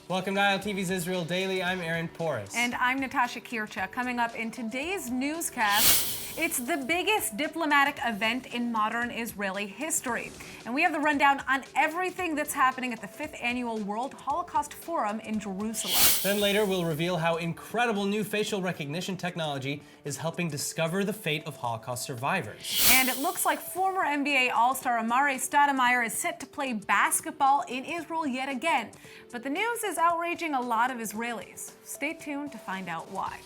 Welcome to ILTV's Israel Daily. I'm Aaron Porras. And I'm Natasha Kircha. Coming up in today's newscast, it's the biggest diplomatic event in modern Israeli history. And we have the rundown on everything that's happening at the 5th Annual World Holocaust Forum in Jerusalem. Then later, we'll reveal how incredible new facial recognition technology is helping discover the fate of Holocaust survivors. And it looks like former NBA All-Star Amare Stoudemire is set to play basketball in Israel yet again. But the news is outraging a lot of Israelis. Stay tuned to find out why.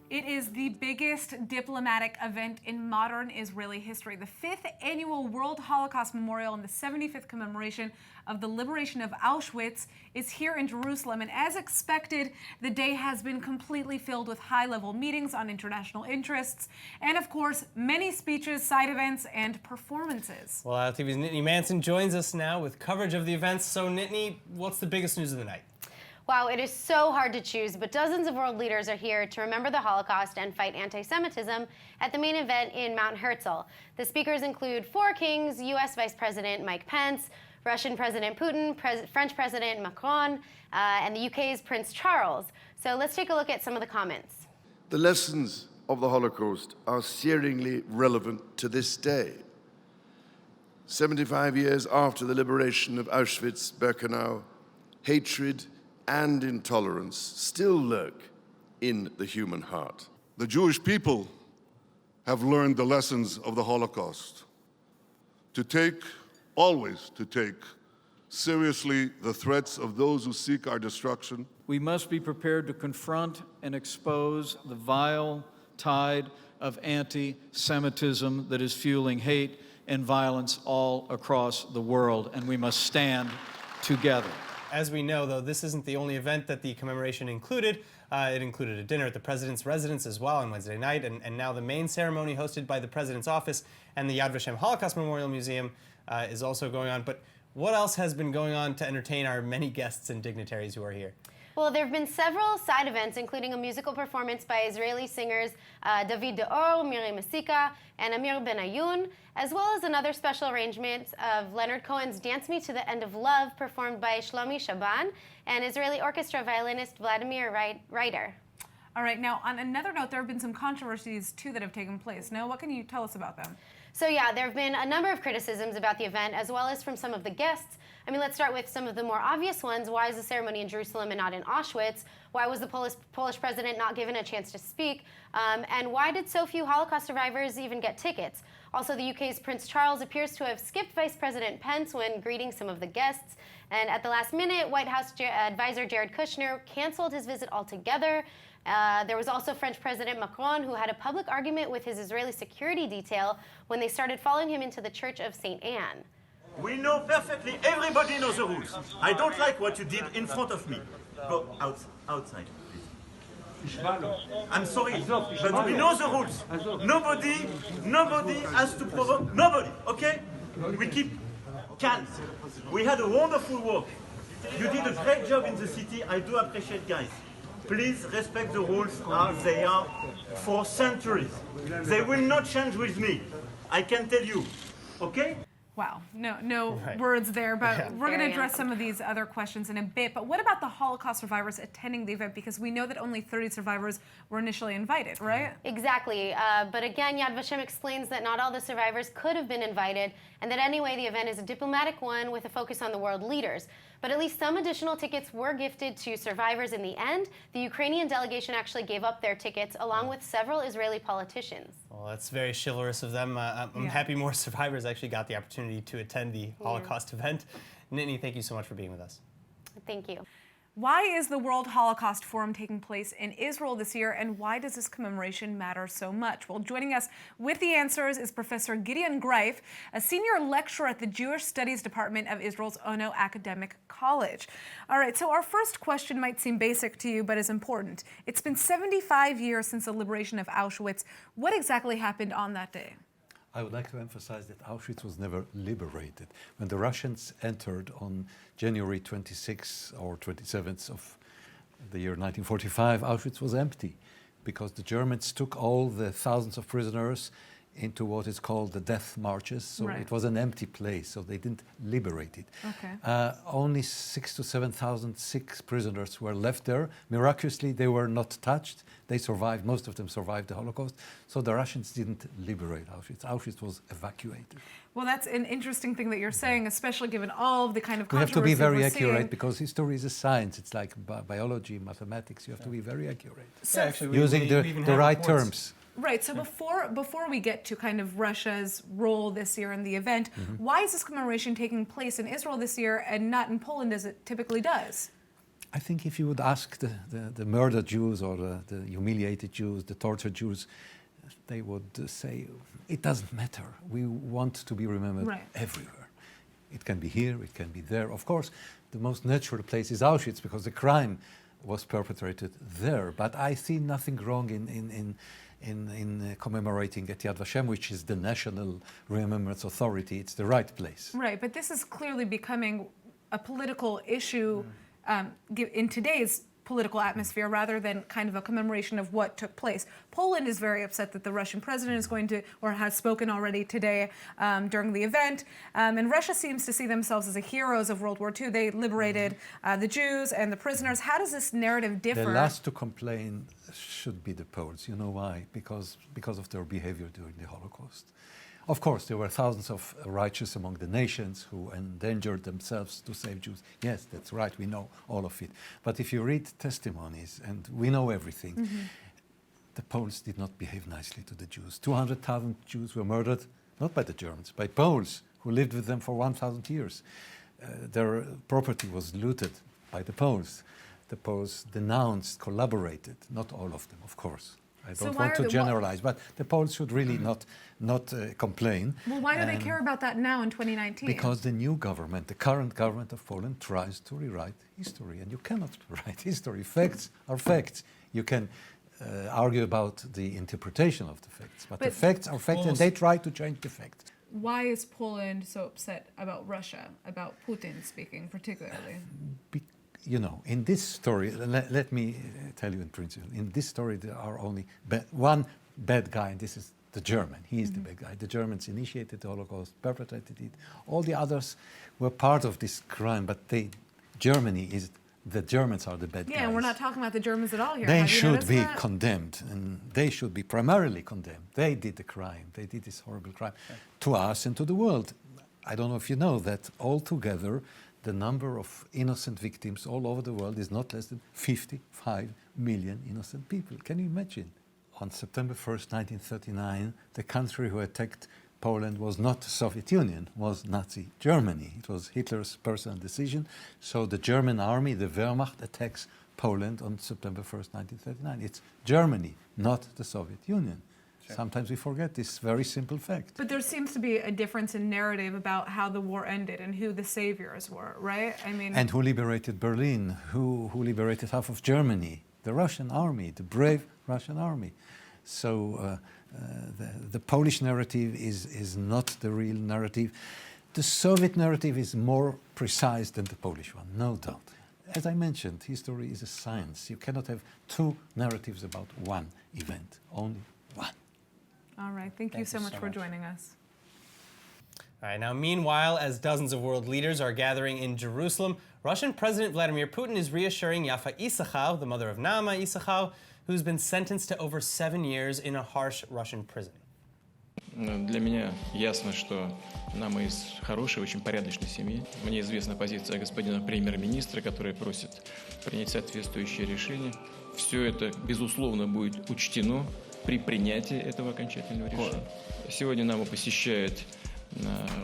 It is the biggest diplomatic event in modern Israeli history. The 5th Annual World Holocaust Memorial and the 75th commemoration of the liberation of Auschwitz is here in Jerusalem. And as expected, the day has been completely filled with high-level meetings on international interests and, of course, many speeches, side events, and performances. Well, ILTV's Nittany Manson joins us now with coverage of the events. So, Nittany, what's the biggest news of the night? Wow, it is so hard to choose, but dozens of world leaders are here to remember the Holocaust and fight anti-Semitism at the main event in Mount Herzl. The speakers include 4 kings, U.S. Vice President Mike Pence, Russian President Putin, French President Macron, and the UK's Prince Charles. So let's take a look at some of the comments. The lessons of the Holocaust are searingly relevant to this day. 75 years after the liberation of Auschwitz-Birkenau, hatred and intolerance still lurk in the human heart. The Jewish people have learned the lessons of the Holocaust, always to take seriously the threats of those who seek our destruction. We must be prepared to confront and expose the vile tide of anti-Semitism that is fueling hate and violence all across the world, and we must stand together. As we know, though, this isn't the only event that the commemoration included. It included a dinner at the president's residence as well on Wednesday night, and now the main ceremony hosted by the president's office and the Yad Vashem Holocaust Memorial Museum is also going on. But what else has been going on to entertain our many guests and dignitaries who are here? Well, there have been several side events, including a musical performance by Israeli singers David Deor, Miri Mesika, and Amir Benayoun, as well as another special arrangement of Leonard Cohen's Dance Me to the End of Love, performed by Shlomi Shaban and Israeli orchestra violinist Vladimir Reiter. All right, now on another note, there have been some controversies too that have taken place. Now, what can you tell us about them? So yeah, there have been a number of criticisms about the event, as well as from some of the guests. I mean, let's start with some of the more obvious ones. Why is the ceremony in Jerusalem and not in Auschwitz? Why was the Polish president not given a chance to speak? And why did so few Holocaust survivors even get tickets? Also, the UK's Prince Charles appears to have skipped Vice President Pence when greeting some of the guests. And at the last minute, White House advisor Jared Kushner canceled his visit altogether. There was also French President Macron, who had a public argument with his Israeli security detail when they started following him into the Church of St. Anne. We know perfectly, everybody knows the rules. I don't like what you did in front of me. Go outside, please. I'm sorry, but we know the rules. Nobody has to provoke, nobody, okay? We keep calm. We had a wonderful work. You did a great job in the city. I do appreciate, guys. Please respect the rules as they are for centuries. They will not change with me. I can tell you, okay? Wow, no words there, but we're going to address some of these other questions in a bit. But what about the Holocaust survivors attending the event? Because we know that only 30 survivors were initially invited, right? Exactly. But again, Yad Vashem explains that not all the survivors could have been invited, and that anyway, the event is a diplomatic one with a focus on the world leaders. But at least some additional tickets were gifted to survivors in the end. The Ukrainian delegation actually gave up their tickets, along with several Israeli politicians. Well, that's very chivalrous of them. I'm happy more survivors actually got the opportunity to attend the Holocaust event. Nittany, thank you so much for being with us. Thank you. Why is the World Holocaust Forum taking place in Israel this year, and why does this commemoration matter so much? Well, joining us with the answers is Professor Gideon Greif, a senior lecturer at the Jewish Studies Department of Israel's Ono Academic College. All right, so our first question might seem basic to you, but is important. It's been 75 years since the liberation of Auschwitz. What exactly happened on that day? I would like to emphasize that Auschwitz was never liberated. When the Russians entered on January 26th or 27th of the year 1945, Auschwitz was empty because the Germans took all the thousands of prisoners into what is called the death marches. So it was an empty place, so they didn't liberate it. Okay. Only 6,000 to 7,000 sick prisoners were left there. Miraculously, they were not touched. They survived, most of them survived the Holocaust. So the Russians didn't liberate Auschwitz. Auschwitz was evacuated. Well, that's an interesting thing that you're saying, especially given all of the kind of We have controversy to be very we're accurate seeing. because history is a science. It's like biology, mathematics. You have to be very accurate. So actually, Using we even the have right reports. terms. Right. So before we get to kind of Russia's role this year in the event, why is this commemoration taking place in Israel this year and not in Poland as it typically does? I think if you would ask the murdered Jews or the humiliated Jews, the tortured Jews, they would say, it doesn't matter. We want to be remembered everywhere. It can be here, it can be there. Of course, the most natural place is Auschwitz because the crime was perpetrated there. But I see nothing wrong in commemorating at Yad Vashem, which is the national remembrance authority. It's the right place. Right. But this is clearly becoming a political issue in today's political atmosphere rather than kind of a commemoration of what took place. Poland is very upset that the Russian president is going to, or has spoken already today during the event. And Russia seems to see themselves as the heroes of World War II. They liberated the Jews and the prisoners. How does this narrative differ? The last to complain should be the Poles. You know why? Because of their behavior during the Holocaust. Of course, there were thousands of righteous among the nations who endangered themselves to save Jews. Yes, that's right, we know all of it. But if you read testimonies, and we know everything, the Poles did not behave nicely to the Jews. 200,000 Jews were murdered, not by the Germans, by Poles, who lived with them for 1,000 years. Their property was looted by the Poles. The Poles denounced, collaborated, not all of them, of course. I don't want to generalize, but the Poles should really not complain. Well, why do they care about that now in 2019? Because the new government, the current government of Poland, tries to rewrite history, and you cannot rewrite history. Facts are facts. You can argue about the interpretation of the facts, but the facts are facts, and they try to change the facts. Why is Poland so upset about Russia, about Putin speaking particularly? You know, in this story, let me tell you in principle, in this story there are only one bad guy, and this is the German. He is the bad guy. The Germans initiated the Holocaust, perpetrated it. All the others were part of this crime, but the Germans are the bad guys. Yeah, and we're not talking about the Germans at all here. They should be condemned, and they should be primarily condemned. They did the crime. They did this horrible crime to us and to the world. I don't know if you know that altogether, the number of innocent victims all over the world is not less than 55 million innocent people. Can you imagine? On September 1st, 1939, the country who attacked Poland was not the Soviet Union, was Nazi Germany. It was Hitler's personal decision. So the German army, the Wehrmacht, attacks Poland on September 1st, 1939. It's Germany, not the Soviet Union. Sometimes we forget this very simple fact. But there seems to be a difference in narrative about how the war ended and who the saviors were, right? I mean, and who liberated Berlin? Who liberated half of Germany? The Russian army, the brave Russian army. So the Polish narrative is not the real narrative. The Soviet narrative is more precise than the Polish one, no doubt. As I mentioned, history is a science. You cannot have two narratives about one event, only one. all right. Thank you so much for joining us. All right, now meanwhile, as dozens of world leaders are gathering in Jerusalem, Russian President Vladimir Putin is reassuring Yafa Issachaw, the mother of Naama Issachaw, who's been sentenced to over 7 years in a harsh Russian prison. Для меня ясно, что Наама из хорошей, очень порядочной семьи. Мне известна позиция господина премьер-министра, который просит принять соответствующее решение. Все это, безусловно, будет учтено при принятии этого окончательного решения. Сегодня Наама посещает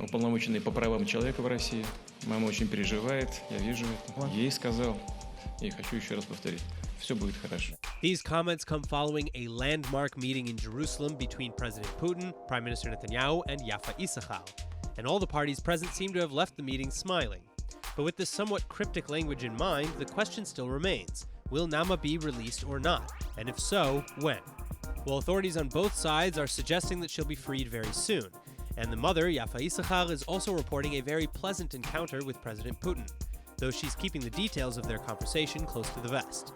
уполномоченный по правам человека в России. Мама очень переживает, я вижу это. Ей сказал, и хочу еще раз повторить, все будет хорошо. These comments come following a landmark meeting in Jerusalem between President Putin, Prime Minister Netanyahu, and Yafa Issachaw. And all the parties present seem to have left the meeting smiling. But with this somewhat cryptic language in mind, the question still remains. Will Naama be released or not? And if so, when? Well, authorities on both sides are suggesting that she'll be freed very soon. And the mother, Yafa Issachar, is also reporting a very pleasant encounter with President Putin, though she's keeping the details of their conversation close to the vest.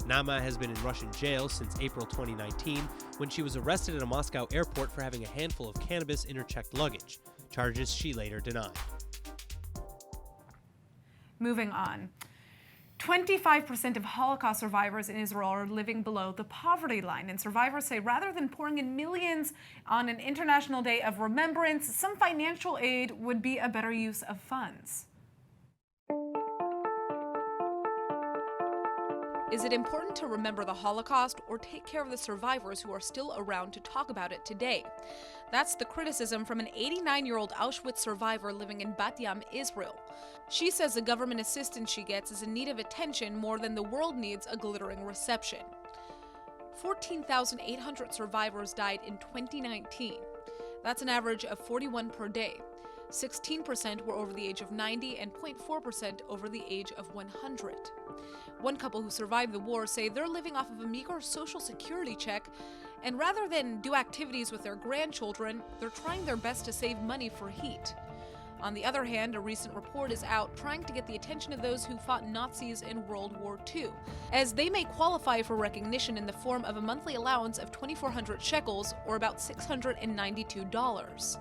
Nama has been in Russian jail since April 2019, when she was arrested at a Moscow airport for having a handful of cannabis in her checked luggage, charges she later denied. Moving on. 25% of Holocaust survivors in Israel are living below the poverty line, and survivors say rather than pouring in millions on an International Day of Remembrance, some financial aid would be a better use of funds. Is it important to remember the Holocaust or take care of the survivors who are still around to talk about it today? That's the criticism from an 89-year-old Auschwitz survivor living in Bat Yam, Israel. She says the government assistance she gets is in need of attention more than the world needs a glittering reception. 14,800 survivors died in 2019. That's an average of 41 per day. 16% were over the age of 90 and 0.4% over the age of 100. One couple who survived the war say they're living off of a meager social security check, and rather than do activities with their grandchildren, they're trying their best to save money for heat. On the other hand, a recent report is out trying to get the attention of those who fought Nazis in World War II, as they may qualify for recognition in the form of a monthly allowance of 2,400 shekels, or about $692.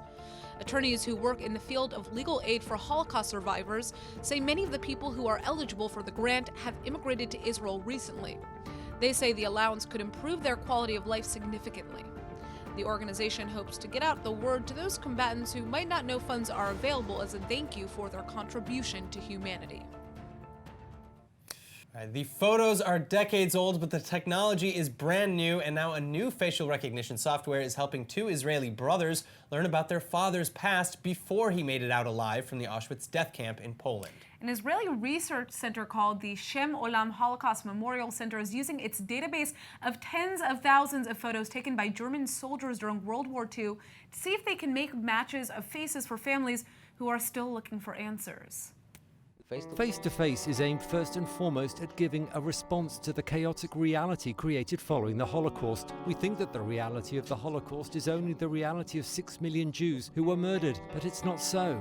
Attorneys who work in the field of legal aid for Holocaust survivors say many of the people who are eligible for the grant have immigrated to Israel recently. They say the allowance could improve their quality of life significantly. The organization hopes to get out the word to those combatants who might not know funds are available as a thank you for their contribution to humanity. The photos are decades old, but the technology is brand new, and now a new facial recognition software is helping two Israeli brothers learn about their father's past before he made it out alive from the Auschwitz death camp in Poland. An Israeli research center called the Shem Olam Holocaust Memorial Center is using its database of tens of thousands of photos taken by German soldiers during World War II to see if they can make matches of faces for families who are still looking for answers. Face-to-Face is aimed first and foremost at giving a response to the chaotic reality created following the Holocaust. We think that the reality of the Holocaust is only the reality of 6 million Jews who were murdered, but it's not so.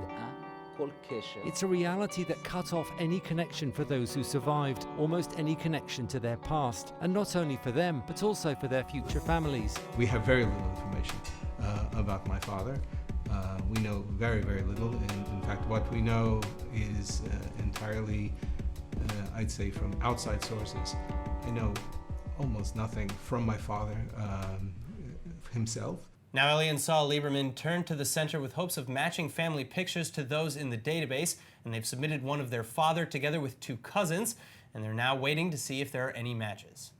It's a reality that cut off any connection for those who survived, almost any connection to their past, and not only for them, but also for their future families. We have very little information about my father. We know very, very little. In fact, what we know is entirely, I'd say, from outside sources. I know almost nothing from my father himself. Now, Ellie and Saul Lieberman turned to the center with hopes of matching family pictures to those in the database, and they've submitted one of their father together with two cousins, and they're now waiting to see if there are any matches.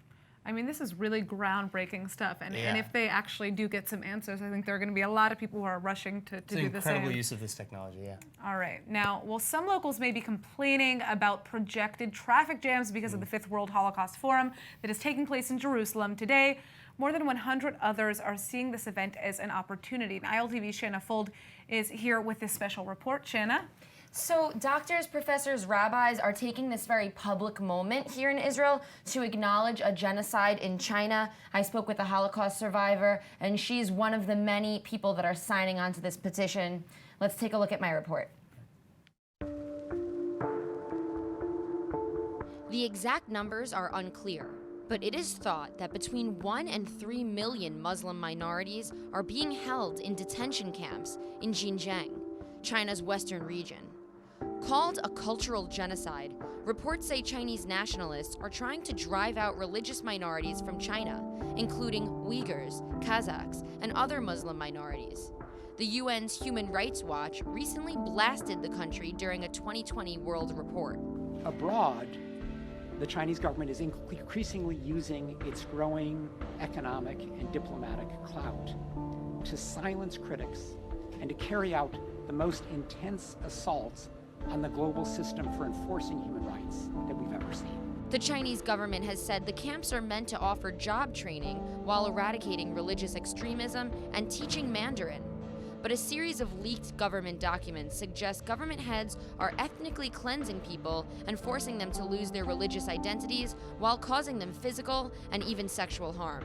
I mean, this is really groundbreaking stuff, and if they actually do get some answers, I think there are going to be a lot of people who are rushing to do the same. It's an incredible use of this technology, yeah. All right. Now, while some locals may be complaining about projected traffic jams because of the Fifth World Holocaust Forum that is taking place in Jerusalem today, more than 100 others are seeing this event as an opportunity. And ILTV's Shanna Fold is here with this special report. Shanna? So doctors, professors, rabbis are taking this very public moment here in Israel to acknowledge a genocide in China. I spoke with a Holocaust survivor, and she's one of the many people that are signing on to this petition. Let's take a look at my report. The exact numbers are unclear, but it is thought that between 1 and 3 million Muslim minorities are being held in detention camps in Xinjiang, China's western region. Called a cultural genocide, reports say Chinese nationalists are trying to drive out religious minorities from China, including Uyghurs, Kazakhs, and other Muslim minorities. The UN's Human Rights Watch recently blasted the country during a 2020 World Report. Abroad, the Chinese government is increasingly using its growing economic and diplomatic clout to silence critics and to carry out the most intense assaults on the global system for enforcing human rights that we've ever seen. The Chinese government has said the camps are meant to offer job training while eradicating religious extremism and teaching Mandarin. But a series of leaked government documents suggest government heads are ethnically cleansing people and forcing them to lose their religious identities while causing them physical and even sexual harm.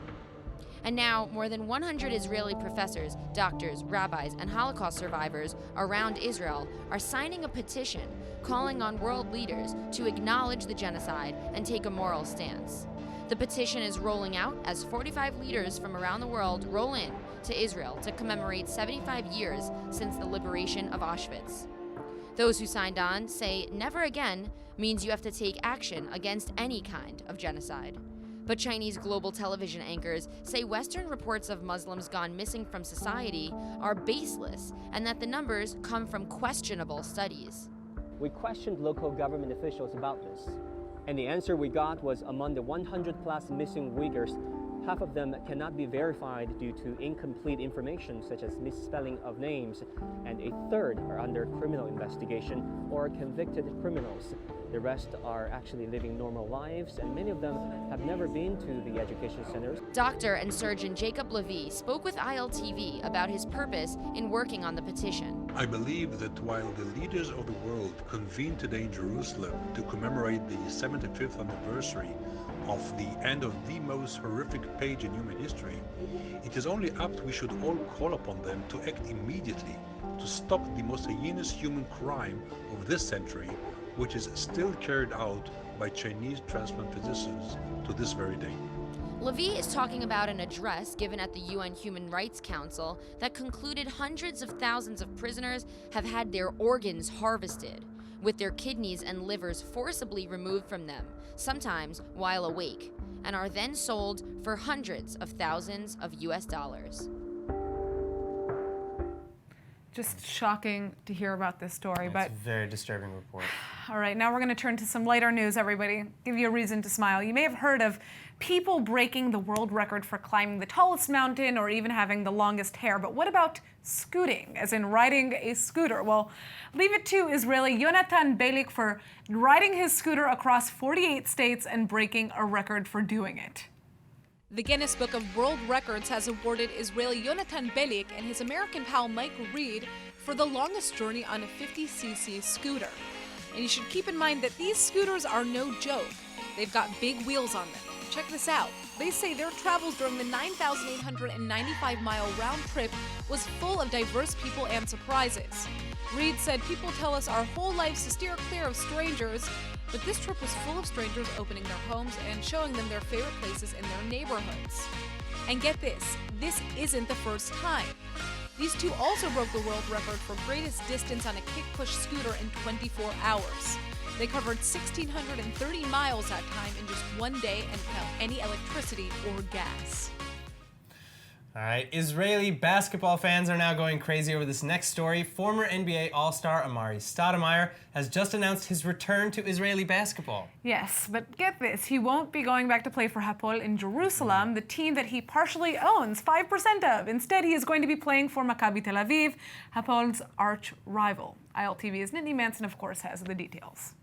And now, more than 100 Israeli professors, doctors, rabbis, and Holocaust survivors around Israel are signing a petition calling on world leaders to acknowledge the genocide and take a moral stance. The petition is rolling out as 45 leaders from around the world roll in to Israel to commemorate 75 years since the liberation of Auschwitz. Those who signed on say never again means you have to take action against any kind of genocide. But Chinese global television anchors say Western reports of Muslims gone missing from society are baseless and that the numbers come from questionable studies. We questioned local government officials about this, and the answer we got was among the 100+ missing Uyghurs, half of them cannot be verified due to incomplete information such as misspelling of names, and a third are under criminal investigation or are convicted criminals. The rest are actually living normal lives, and many of them have never been to the education centers. Doctor and surgeon Jacob Levy spoke with ILTV about his purpose in working on the petition. I believe that while the leaders of the world convene today in Jerusalem to commemorate the 75th anniversary of the end of the most horrific page in human history, it is only apt we should all call upon them to act immediately to stop the most heinous human crime of this century, which is still carried out by Chinese transplant physicians to this very day. Levy is talking about an address given at the UN Human Rights Council that concluded hundreds of thousands of prisoners have had their organs harvested, with their kidneys and livers forcibly removed from them, sometimes while awake, and are then sold for hundreds of thousands of US dollars. Just shocking to hear about this story, It's but a very disturbing report. all right, now we're going to turn to some lighter news, everybody. Give you a reason to smile. You may have heard of people breaking the world record for climbing the tallest mountain or even having the longest hair, but what about scooting, as in riding a scooter? Well, leave it to Israeli Yonatan Belik for riding his scooter across 48 states and breaking a record for doing it. The Guinness Book of World Records has awarded Israeli Yonatan Belik and his American pal Mike Reed for the longest journey on a 50cc scooter. And you should keep in mind that these scooters are no joke. They've got big wheels on them. Check this out. They say their travels during the 9,895-mile round trip was full of diverse people and surprises. Reed said, "People tell us our whole lives to steer clear of strangers, but this trip was full of strangers opening their homes and showing them their favorite places in their neighborhoods." And get this isn't the first time. These two also broke the world record for greatest distance on a kick-push scooter in 24 hours. They covered 1,630 miles that time in just one day and without any electricity or gas. All right, Israeli basketball fans are now going crazy over this next story. Former NBA All-Star Amare Stoudemire has just announced his return to Israeli basketball. Yes, but get this, he won't be going back to play for Hapoel in Jerusalem, the team that he partially owns 5% of. Instead, he is going to be playing for Maccabi Tel Aviv, Hapoel's arch rival. ILTV's Nittany Manson, of course, has the details.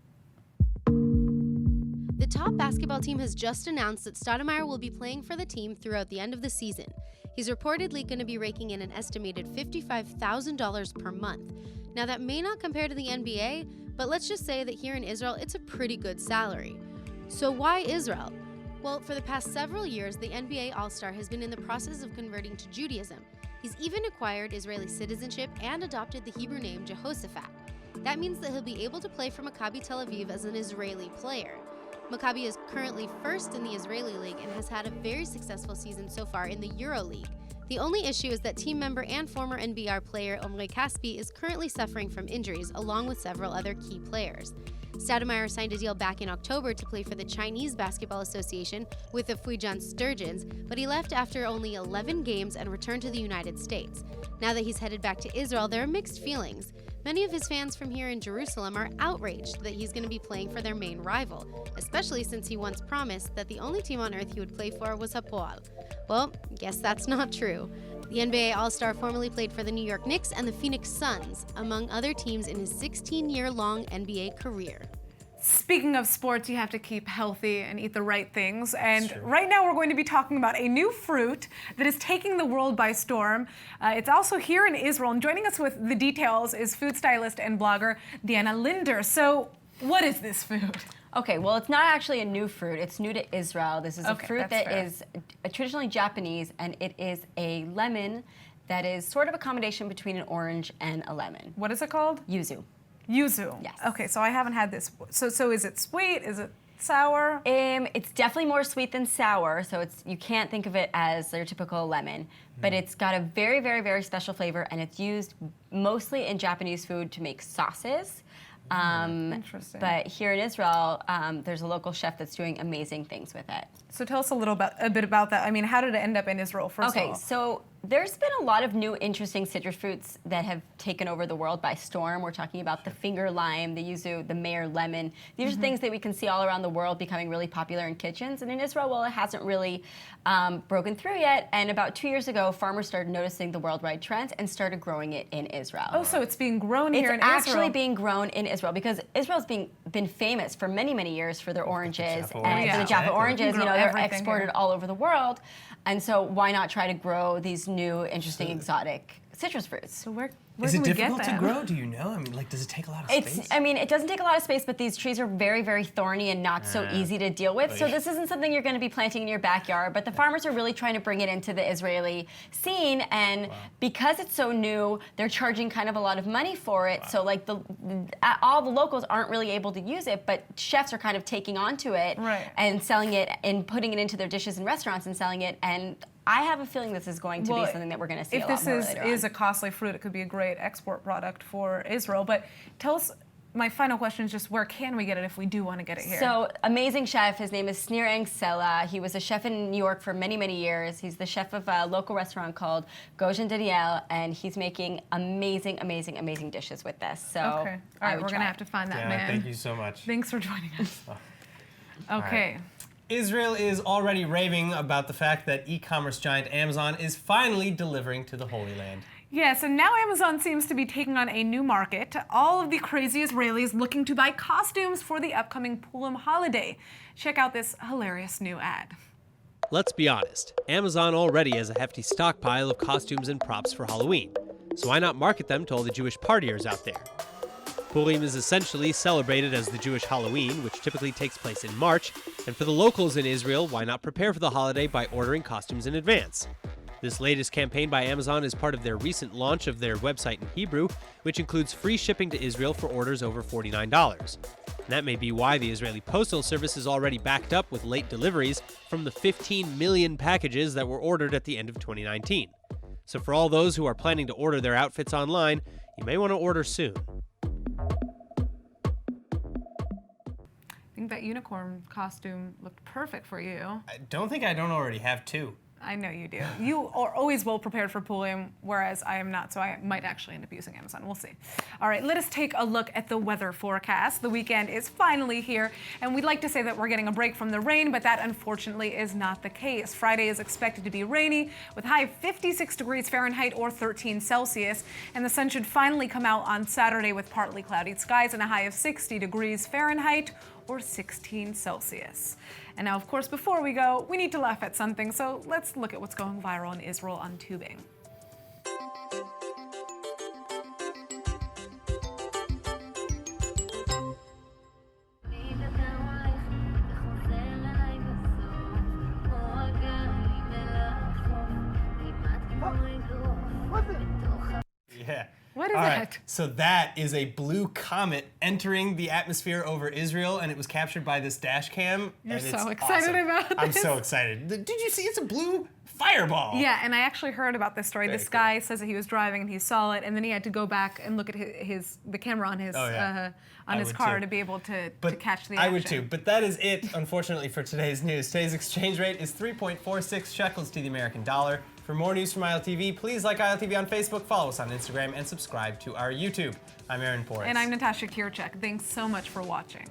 The top basketball team has just announced that Stoudemire will be playing for the team throughout the end of the season. He's reportedly going to be raking in an estimated $55,000 per month. Now, that may not compare to the NBA, but let's just say that here in Israel, it's a pretty good salary. So why Israel? Well, for the past several years, the NBA All-Star has been in the process of converting to Judaism. He's even acquired Israeli citizenship and adopted the Hebrew name Jehoshaphat. That means that he'll be able to play for Maccabi Tel Aviv as an Israeli player. Maccabi is currently first in the Israeli League and has had a very successful season so far in the Euro League. The only issue is that team member and former NBR player Amare Kaspi is currently suffering from injuries, along with several other key players. Stoudemire signed a deal back in October to play for the Chinese Basketball Association with the Fujian Sturgeons, but he left after only 11 games and returned to the United States. Now that he's headed back to Israel, there are mixed feelings. Many of his fans from here in Jerusalem are outraged that he's going to be playing for their main rival, especially since he once promised that the only team on earth he would play for was Hapoel. Well, guess that's not true. The NBA All-Star formerly played for the New York Knicks and the Phoenix Suns, among other teams in his 16-year-long NBA career. Speaking of sports, you have to keep healthy and eat the right things. And right now we're going to be talking about a new fruit that is taking the world by storm. It's also here in Israel. And joining us with the details is food stylist and blogger Diana Linder. So what is this food? Okay, well, it's not actually a new fruit. It's new to Israel. This is a fruit that fair. is traditionally Japanese, and it is a lemon that is sort of a combination between an orange and a lemon. What is it called? Yuzu. Yuzu. Yes. Okay, so I haven't had this. So is it sweet? Is it sour? It's definitely more sweet than sour, so you can't think of it as your typical lemon, but it's got a very, very, very special flavor, and it's used mostly in Japanese food to make sauces. Interesting. But here in Israel, there's a local chef that's doing amazing things with it. So tell us a bit about that. I mean, how did it end up in Israel, first of all? Okay, so there's been a lot of new interesting citrus fruits that have taken over the world by storm. We're talking about the finger lime, the yuzu, the Mayer lemon. These are things that we can see all around the world becoming really popular in kitchens. And in Israel, well, it hasn't really broken through yet. And about 2 years ago, farmers started noticing the worldwide trends and started growing it in Israel. Oh, so it's being grown here in Israel? It's Israel. actually being grown in Israel because Israel's been famous for many, many years for their oranges and for the Jaffa oranges. You know, they're exported all over the world. And so why not try to grow these new, interesting, exotic citrus fruits? So where Is can it we difficult get to them? grow? Do you know? I mean, like, does it take a lot of space? I mean, it doesn't take a lot of space, but these trees are very, very thorny and not so easy to deal with. So Oy. this isn't something you're going to be planting in your backyard, but the farmers are really trying to bring it into the Israeli scene. And because it's so new, they're charging kind of a lot of money for it. So like all the locals aren't really able to use it, but chefs are kind of taking onto it and selling it and putting it into their dishes in restaurants and selling it. And I have a feeling this is going to be something that we're going to see a lot more later on. If this is a costly fruit, it could be a great export product for Israel. But tell us, my final question is just where can we get it if we do want to get it here? So, amazing chef. His name is Snir Angsela. He was a chef in New York for many, many years. He's the chef of a local restaurant called Gojen Daniel, and he's making amazing, amazing, amazing dishes with this. So, okay. All right, we're going to have to find that man. Thank you so much. Thanks for joining us. Okay. Right. Israel is already raving about the fact that e-commerce giant Amazon is finally delivering to the Holy Land. Yeah, so now Amazon seems to be taking on a new market. All of the crazy Israelis looking to buy costumes for the upcoming Purim holiday. Check out this hilarious new ad. Let's be honest, Amazon already has a hefty stockpile of costumes and props for Halloween, so why not market them to all the Jewish partiers out there? Purim is essentially celebrated as the Jewish Halloween, which typically takes place in March, and for the locals in Israel, why not prepare for the holiday by ordering costumes in advance? This latest campaign by Amazon is part of their recent launch of their website in Hebrew, which includes free shipping to Israel for orders over $49. And that may be why the Israeli Postal Service is already backed up with late deliveries from the 15 million packages that were ordered at the end of 2019. So for all those who are planning to order their outfits online, you may want to order soon. I think that unicorn costume looked perfect for you. I don't think I don't already have two. I know you do. You are always well prepared for Purim, whereas I am not, so I might actually end up using Amazon. We'll see. All right, let us take a look at the weather forecast. The weekend is finally here, and we'd like to say that we're getting a break from the rain, but that unfortunately is not the case. Friday is expected to be rainy with high of 56 degrees Fahrenheit or 13 Celsius, and the sun should finally come out on Saturday with partly cloudy skies and a high of 60 degrees Fahrenheit or 16 Celsius. And now, of course, before we go, we need to laugh at something, so let's look at what's going viral in Israel on tubing. Yeah. What is All right, that? so that is a blue comet entering the atmosphere over Israel, and it was captured by this dash cam. You're and so it's excited awesome. about this. I'm so excited. Did you see? It's a blue fireball. Yeah, and I actually heard about this story. Very This guy says that he was driving and he saw it, and then he had to go back and look at the camera on his car too. to be able to catch the action. I would too. But that is it, unfortunately, for today's news. Today's exchange rate is 3.46 shekels to the American dollar. For more news from ILTV, please like ILTV on Facebook, follow us on Instagram, and subscribe to our YouTube. I'm Aaron Porras. And I'm Natasha Kirchek. Thanks so much for watching.